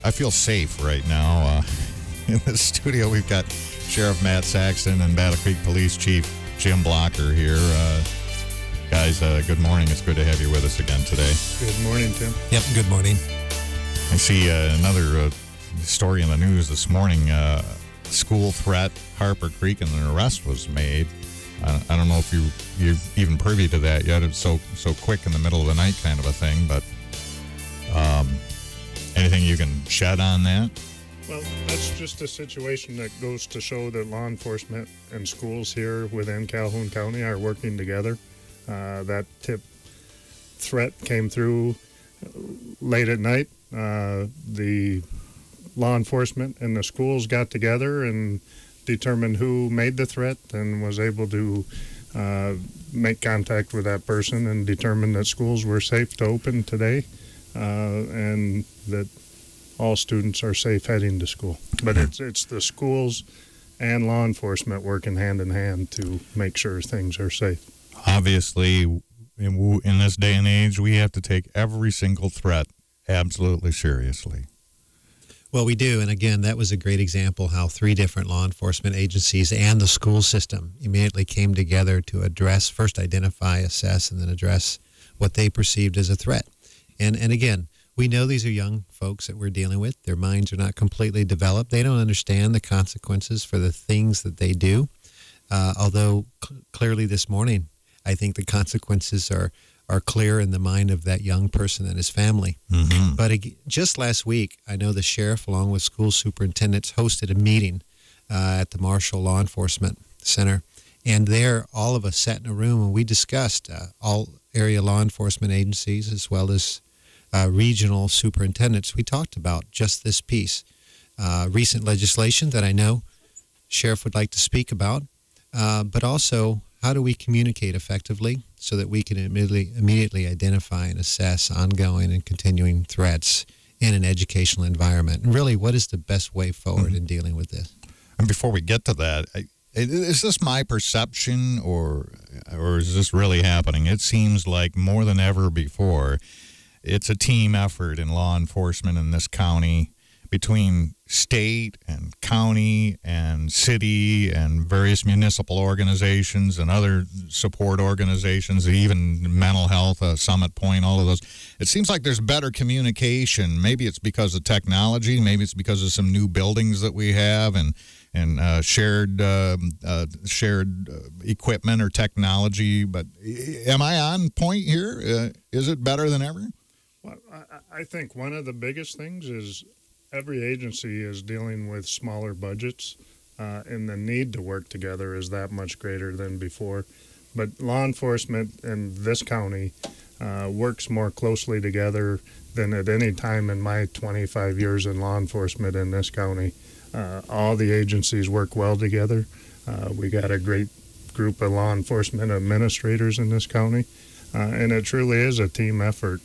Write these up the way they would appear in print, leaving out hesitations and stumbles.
I feel safe right now. In the studio, we've got Sheriff Matt Saxton and Battle Creek Police Chief Jim Blocker here. Guys, good morning. It's good to have you with us again today. Good morning, Tim. Yep, good morning. I see another story in the news this morning. School threat, Harper Creek, and an arrest was made. I don't know if you're even privy to that yet. It's so quick in the middle of the night kind of a thing, but anything you can shed on that? Well, that's just a situation that goes to show that law enforcement and schools here within Calhoun County are working together. That threat came through late at night. The law enforcement and the schools got together and determined who made the threat and was able to make contact with that person and determine that schools were safe to open today and that all students are safe heading to school. But it's the schools and law enforcement working hand in hand to make sure things are safe. Obviously, in this day and age, we have to take every single threat absolutely seriously. Well, we do. And again, that was a great example how 3 different law enforcement agencies and the school system immediately came together to address, first identify, assess, and then address what they perceived as a threat. And again, we know these are young folks that we're dealing with. Their minds are not completely developed. They don't understand the consequences for the things that they do. Although clearly this morning, I think the consequences are clear in the mind of that young person and his family. Mm-hmm. But just last week, I know the sheriff, along with school superintendents, hosted a meeting at the Marshall Law Enforcement Center. And there, all of us sat in a room and we discussed all area law enforcement agencies as well as regional superintendents. We talked about just this piece. Recent legislation that I know Sheriff would like to speak about, but also how do we communicate effectively so that we can immediately identify and assess ongoing and continuing threats in an educational environment? And really, what is the best way forward in dealing with this? And before we get to that, is this my perception or is this really happening? It seems like more than ever before, it's a team effort in law enforcement in this county between state and county and city and various municipal organizations and other support organizations, even mental health, Summit Point, all of those. It seems like there's better communication. Maybe it's because of technology. Maybe it's because of some new buildings that we have and shared equipment or technology. But am I on point here? Is it better than ever? Well, I think one of the biggest things is every agency is dealing with smaller budgets, and the need to work together is that much greater than before. But law enforcement in this county works more closely together than at any time in my 25 years in law enforcement in this county. All the agencies work well together. We got a great group of law enforcement administrators in this county, and it truly is a team effort.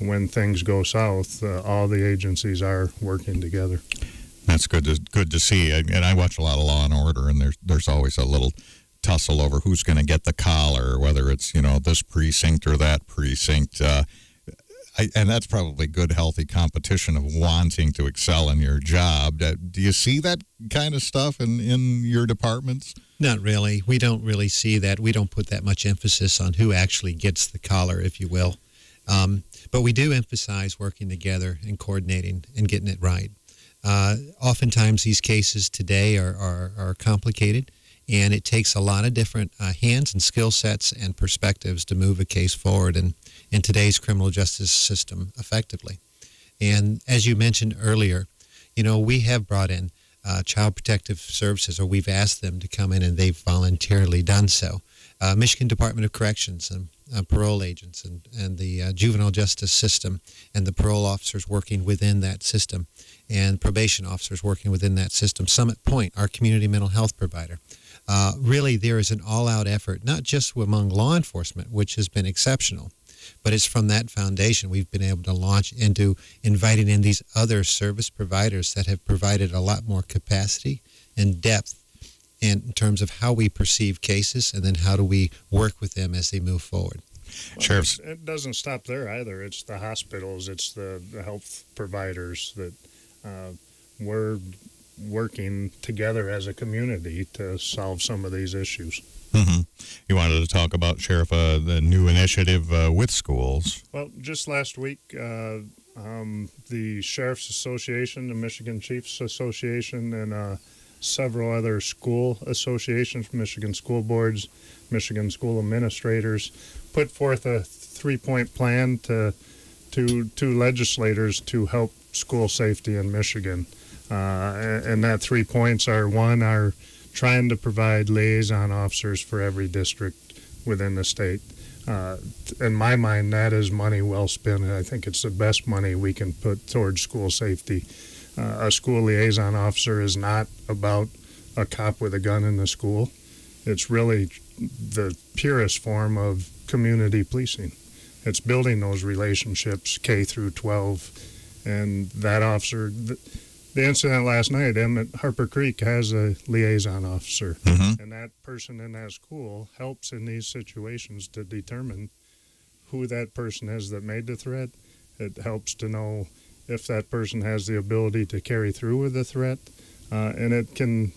When things go south, all the agencies are working together. That's good to see. And I watch a lot of Law and Order, and there's always a little tussle over who's going to get the collar, whether it's this precinct or that precinct. And that's probably good, healthy competition of wanting to excel in your job. Do you see that kind of stuff in your departments? Not really. We don't really see that. We don't put that much emphasis on who actually gets the collar, if you will. But we do emphasize working together and coordinating and getting it right. Oftentimes these cases today are complicated, and it takes a lot of different hands and skill sets and perspectives to move a case forward in today's criminal justice system effectively. And as you mentioned earlier, we have brought in Child Protective Services, or we've asked them to come in, and they've voluntarily done so. Michigan Department of Corrections and parole agents and the juvenile justice system and the parole officers working within that system and probation officers working within that system. Summit Point, our community mental health provider. Really, there is an all-out effort, not just among law enforcement, which has been exceptional, but it's from that foundation we've been able to launch into inviting in these other service providers that have provided a lot more capacity and depth in terms of how we perceive cases and then how do we work with them as they move forward. Sheriff's. It doesn't stop there either. It's the hospitals, it's the health providers that we're working together as a community to solve some of these issues. Mm-hmm. You wanted to talk about, Sheriff, the new initiative with schools. Well, just last week, the Sheriff's Association, the Michigan Chiefs Association, and several other school associations, Michigan School Boards, Michigan School Administrators, put forth a 3-point plan to legislators to help school safety in Michigan. And that 3 points are, one, are trying to provide liaison officers for every district within the state. In my mind, that is money well spent, and I think it's the best money we can put towards school safety. A school liaison officer is not about a cop with a gun in the school. It's really the purest form of community policing. It's building those relationships K through 12, and that officer. The incident last night, at Harper Creek has a liaison officer, and that person in that school helps in these situations to determine who that person is that made the threat. It helps to know if that person has the ability to carry through with the threat, and it can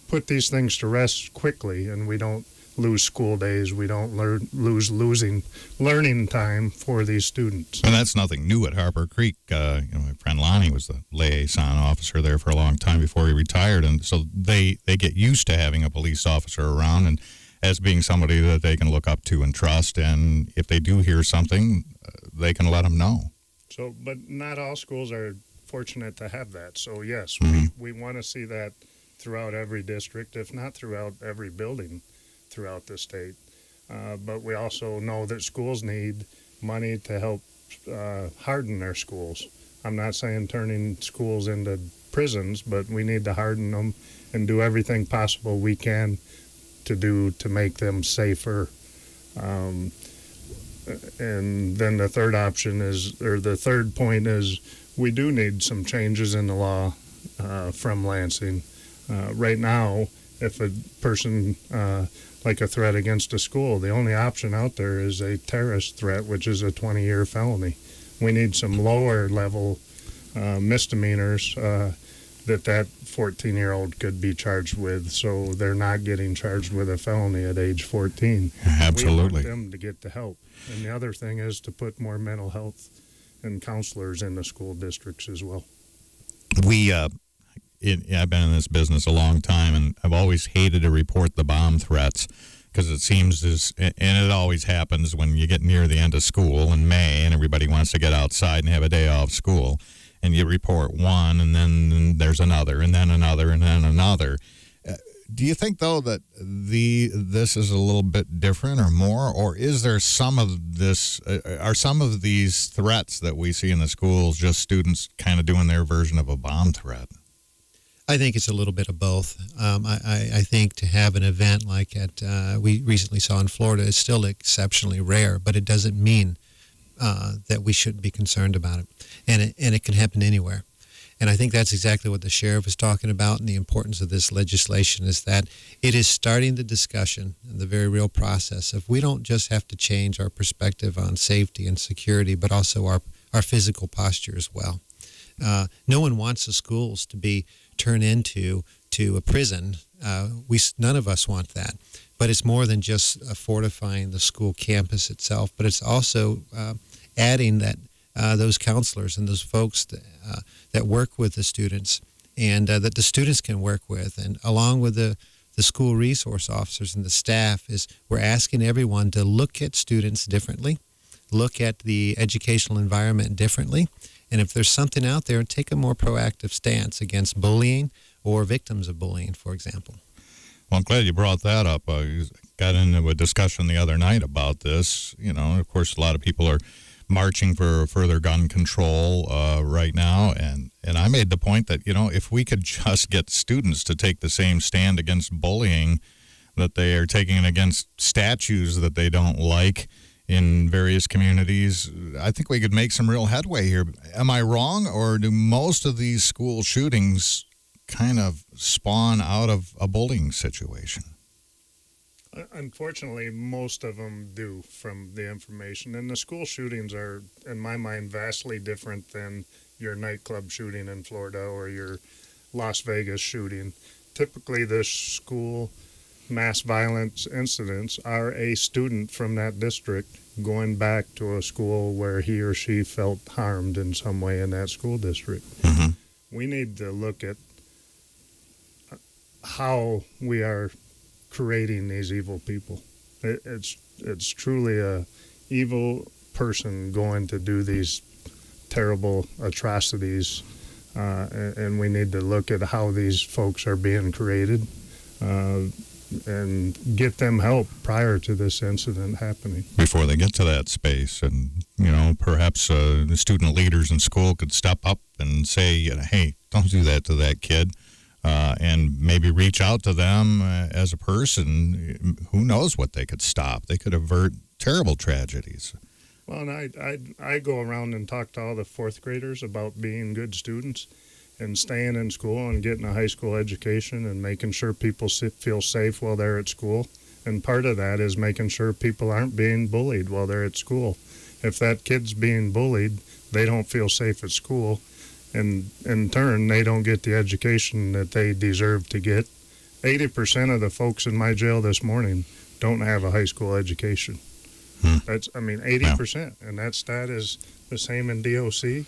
put these things to rest quickly, and we don't lose school days. We don't lose learning time for these students. And that's nothing new at Harper Creek. My friend Lonnie was the liaison officer there for a long time before he retired, and so they get used to having a police officer around and as being somebody that they can look up to and trust, and if they do hear something, they can let them know. So, but not all schools are fortunate to have that. So yes, we want to see that throughout every district, if not throughout every building throughout the state. But we also know that schools need money to help harden their schools. I'm not saying turning schools into prisons, but we need to harden them and do everything possible we can to make them safer. And then the third option is, or the third point is, we do need some changes in the law from Lansing. Right now, if a person, like a threat against a school, the only option out there is a terrorist threat, which is a 20-year felony. We need some lower level misdemeanors that 14-year-old could be charged with, so they're not getting charged with a felony at age 14. Absolutely. We want them to get the help. And the other thing is to put more mental health and counselors in the school districts as well. I've been in this business a long time, and I've always hated to report the bomb threats because it seems and it always happens when you get near the end of school in May and everybody wants to get outside and have a day off school, and you report one, and then there's another, and then another, and then another. Do you think, though, that this is a little bit different or more, or is there some of this, are some of these threats that we see in the schools just students kind of doing their version of a bomb threat? I think it's a little bit of both. I think to have an event like we recently saw in Florida is still exceptionally rare, but it doesn't mean that we shouldn't be concerned about it. And it can happen anywhere. And I think that's exactly what the sheriff is talking about, and the importance of this legislation is that it is starting the discussion and the very real process of we don't just have to change our perspective on safety and security, but also our physical posture as well. No one wants the schools to be turned into a prison. None of us want that. But it's more than just fortifying the school campus itself, but it's also adding that those counselors and those folks that work with the students and that the students can work with, and along with the school resource officers and the staff, is we're asking everyone to look at students differently, look at the educational environment differently, and if there's something out there, take a more proactive stance against bullying or victims of bullying, for example. Well, I'm glad you brought that up. I got into a discussion the other night about this. Of course, a lot of people are marching for further gun control right now, and I made the point that, if we could just get students to take the same stand against bullying that they are taking against statues that they don't like in various communities, I think we could make some real headway here. Am I wrong, or do most of these school shootings kind of spawn out of a bullying situation? Unfortunately, most of them do from the information. And the school shootings are, in my mind, vastly different than your nightclub shooting in Florida or your Las Vegas shooting. Typically, the school mass violence incidents are a student from that district going back to a school where he or she felt harmed in some way in that school district. Mm-hmm. We need to look at how we are creating these evil people. It's truly a evil person going to do these terrible atrocities, and we need to look at how these folks are being created and get them help prior to this incident happening. Before they get to that space. And, perhaps the student leaders in school could step up and say, hey, don't do that to that kid. And maybe reach out to them as a person. Who knows what they could stop? They could avert terrible tragedies. Well, and I go around and talk to all the fourth graders about being good students and staying in school and getting a high school education and making sure people feel safe while they're at school. And part of that is making sure people aren't being bullied while they're at school. If that kid's being bullied, they don't feel safe at school. And in turn, they don't get the education that they deserve to get. 80% of the folks in my jail this morning don't have a high school education. That's, 80%. And that stat is the same in DOC.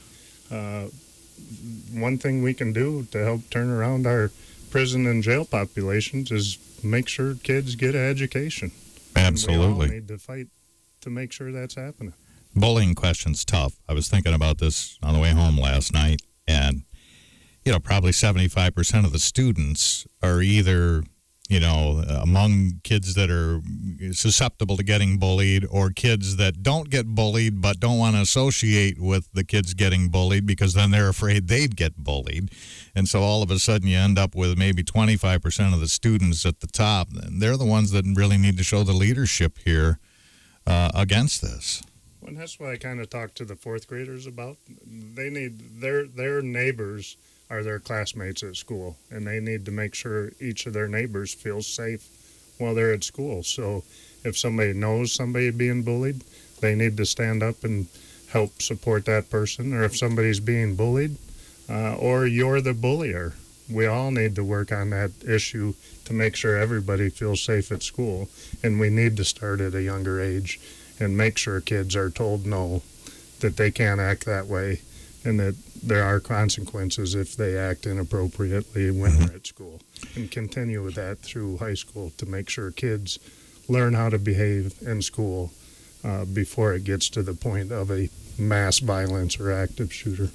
One thing we can do to help turn around our prison and jail populations is make sure kids get an education. Absolutely. And we all need to fight to make sure that's happening. Bullying question's tough. I was thinking about this on the way home last night, and, probably 75% of the students are either, among kids that are susceptible to getting bullied or kids that don't get bullied but don't want to associate with the kids getting bullied because then they're afraid they'd get bullied. And so all of a sudden you end up with maybe 25% of the students at the top. And they're the ones that really need to show the leadership here against this. And that's what I kind of talked to the fourth graders about. They need their neighbors are their classmates at school, and they need to make sure each of their neighbors feels safe while they're at school. So if somebody knows somebody being bullied, they need to stand up and help support that person. Or if somebody's being bullied, or you're the bullier, we all need to work on that issue to make sure everybody feels safe at school. And we need to start at a younger age and make sure kids are told no, that they can't act that way, and that there are consequences if they act inappropriately when they're at school. And continue with that through high school to make sure kids learn how to behave in school before it gets to the point of a mass violence or active shooter.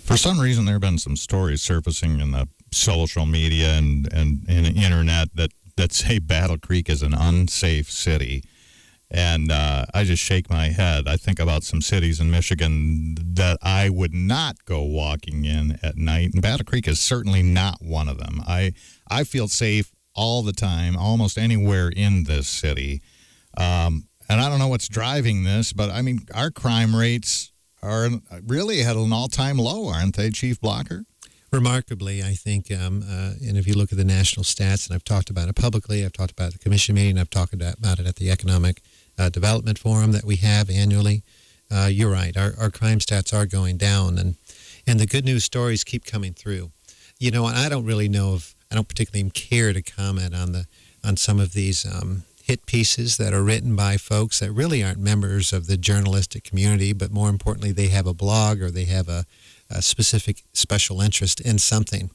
For some reason, there have been some stories surfacing in the social media and the internet that say Battle Creek is an unsafe city. And I just shake my head. I think about some cities in Michigan that I would not go walking in at night. And Battle Creek is certainly not one of them. I feel safe all the time, almost anywhere in this city. And I don't know what's driving this, but, our crime rates are really at an all-time low, aren't they, Chief Blocker? Remarkably, I think, and if you look at the national stats, and I've talked about it publicly, I've talked about it at the commission meeting, I've talked about it at the Economic Development Forum that we have annually. You're right, our crime stats are going down, and the good news stories keep coming through. And I don't really know I don't particularly even care to comment on some of these hit pieces that are written by folks that really aren't members of the journalistic community, but more importantly, they have a blog or they have a specific special interest in something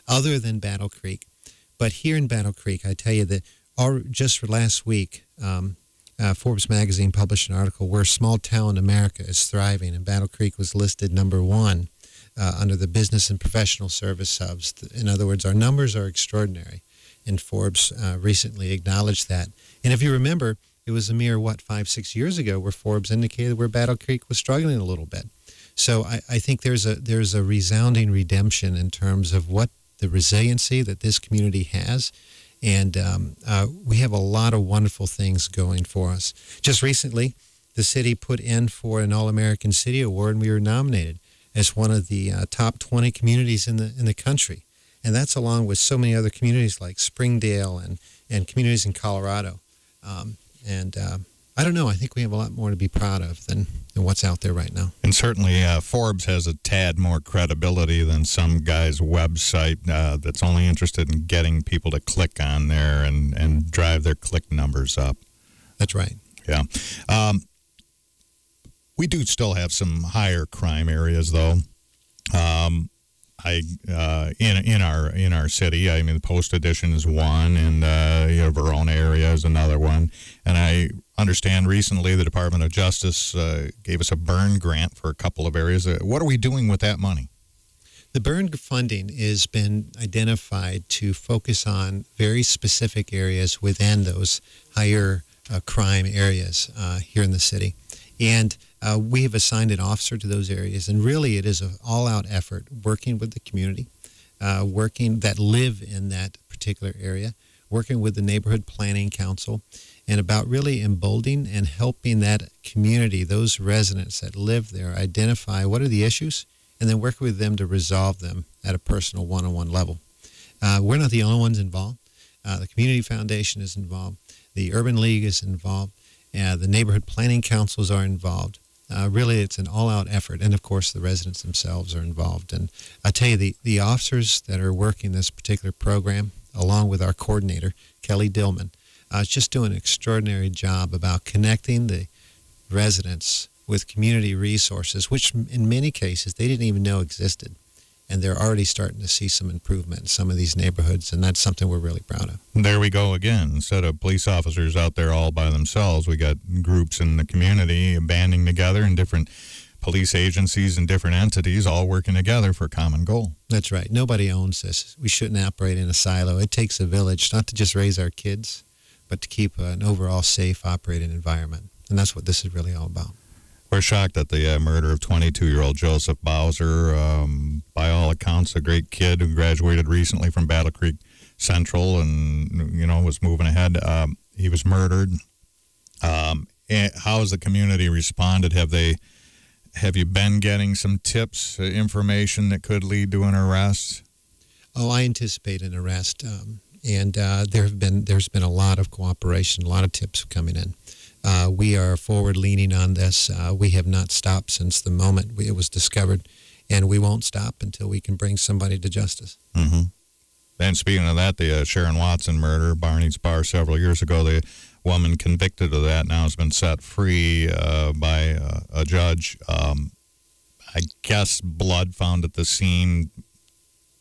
other than Battle Creek. But here in Battle Creek, I tell you that just last week, Forbes magazine published an article where small town America is thriving, and Battle Creek was listed number 1 under the business and professional service hubs. In other words, our numbers are extraordinary, and Forbes recently acknowledged that. And if you remember, it was a mere, 5-6 years ago where Forbes indicated where Battle Creek was struggling a little bit. So I think there's a resounding redemption in terms of what the resiliency that this community has. And we have a lot of wonderful things going for us. Just recently, the city put in for an All-American City Award, and we were nominated as one of the top 20 communities in the country. And that's along with so many other communities like Springdale and communities in Colorado And I don't know. I think we have a lot more to be proud of than what's out there right now. And certainly Forbes has a tad more credibility than some guy's website that's only interested in getting people to click on there and drive their click numbers up. That's right. Yeah. We do still have some higher crime areas, though. In our city, I mean, the Post Edition is one, and Verona area is another one. And I understand recently the Department of Justice gave us a burn grant for a couple of areas. What are we doing with that money? The burn funding has been identified to focus on very specific areas within those higher crime areas here in the city. And we have assigned an officer to those areas, and really it is an all-out effort working with the community, working that live in that particular area, working with the Neighborhood Planning Council, and about really emboldening and helping that community, those residents that live there, identify what are the issues, and then work with them to resolve them at a personal one-on-one level. We're not the only ones involved. The Community Foundation is involved. The Urban League is involved. The neighborhood planning councils are involved. Really, it's an all-out effort. And, of course, the residents themselves are involved. And I tell you, the officers that are working this particular program, along with our coordinator, Kelly Dillman, is just doing an extraordinary job about connecting the residents with community resources, which in many cases they didn't even know existed. And they're already starting to see some improvement in some of these neighborhoods, and that's something we're really proud of. There we go again. Instead of police officers out there all by themselves, we got groups in the community banding together, and different police agencies and different entities all working together for a common goal. That's right. Nobody owns this. We shouldn't operate in a silo. It takes a village not to just raise our kids, but to keep an overall safe operating environment. And that's what this is really all about. We're shocked at the murder of 22-year-old Joseph Bowser. By all accounts, a great kid who graduated recently from Battle Creek Central and, was moving ahead. He was murdered. How has the community responded? Have you been getting some tips, information that could lead to an arrest? Oh, I anticipate an arrest. And there's been a lot of cooperation, a lot of tips coming in. We are forward-leaning on this. We have not stopped since the moment it was discovered, and we won't stop until we can bring somebody to justice. Mm-hmm. And speaking of that, the Sharon Watson murder, Barney's Bar several years ago, the woman convicted of that now has been set free by a judge. I guess blood found at the scene.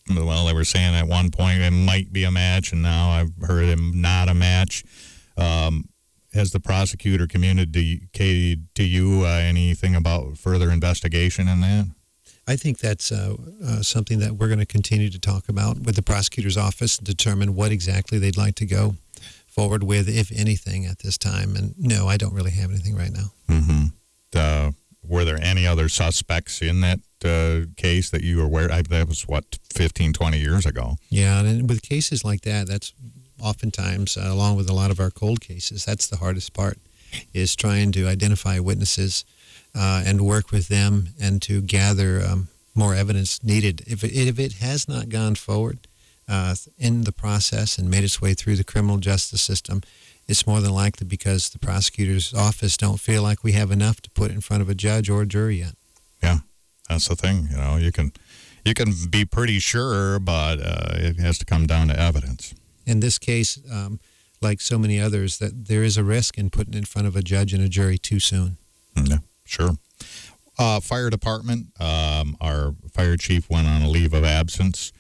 Well, they were saying at one point it might be a match, and now I've heard it not a match. Has the prosecutor communicated to you anything about further investigation in that? I think that's something that we're going to continue to talk about with the prosecutor's office and determine what exactly they'd like to go forward with, if anything, at this time. And no, I don't really have anything right now. Mm-hmm. Were there any other suspects in that case that you were aware of? That was, 15, 20 years ago? Yeah, and with cases like that, that's oftentimes, along with a lot of our cold cases, that's the hardest part, is trying to identify witnesses and work with them and to gather more evidence needed. If it has not gone forward in the process and made its way through the criminal justice system, it's more than likely because the prosecutor's office don't feel like we have enough to put in front of a judge or a jury yet. Yeah, that's the thing. You can be pretty sure, but it has to come down to evidence. In this case, like so many others, that there is a risk in putting it in front of a judge and a jury too soon. Yeah, sure. Fire department, our fire chief went on a leave of absence.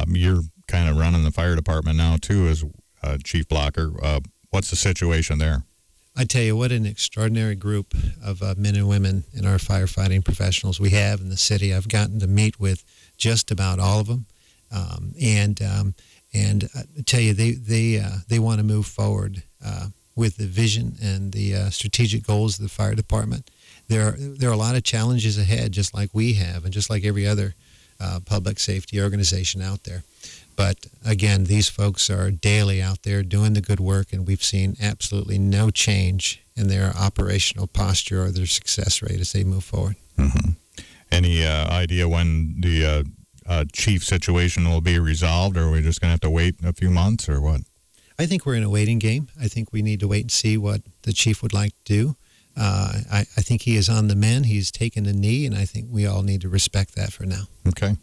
You're kind of running the fire department now, too, as Chief Blocker. What's the situation there? I tell you what, an extraordinary group of men and women in our firefighting professionals we have in the city. I've gotten to meet with just about all of them. And I tell you, they want to move forward with the vision and the strategic goals of the fire department. There are a lot of challenges ahead, just like we have, and just like every other public safety organization out there. But again, these folks are daily out there doing the good work, and we've seen absolutely no change in their operational posture or their success rate as they move forward. Mm-hmm. Any idea when the chief situation will be resolved, or are we just going to have to wait a few months, or what? I think we're in a waiting game. I think we need to wait and see what the chief would like to do. I think he is on the mend. He's taken a knee, and I think we all need to respect that for now. Okay.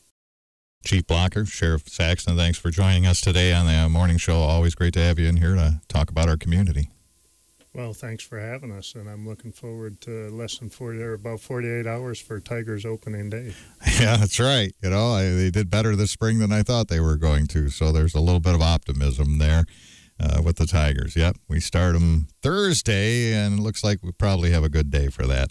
Chief Blocker, Sheriff Saxton, thanks for joining us today on the morning show. Always great to have you in here to talk about our community. Well, thanks for having us, and I'm looking forward to less than 40 or about 48 hours for Tigers opening day. Yeah, that's right. You know, they did better this spring than I thought they were going to, so there's a little bit of optimism there with the Tigers. Yep, we start them Thursday, and it looks like we probably have a good day for that.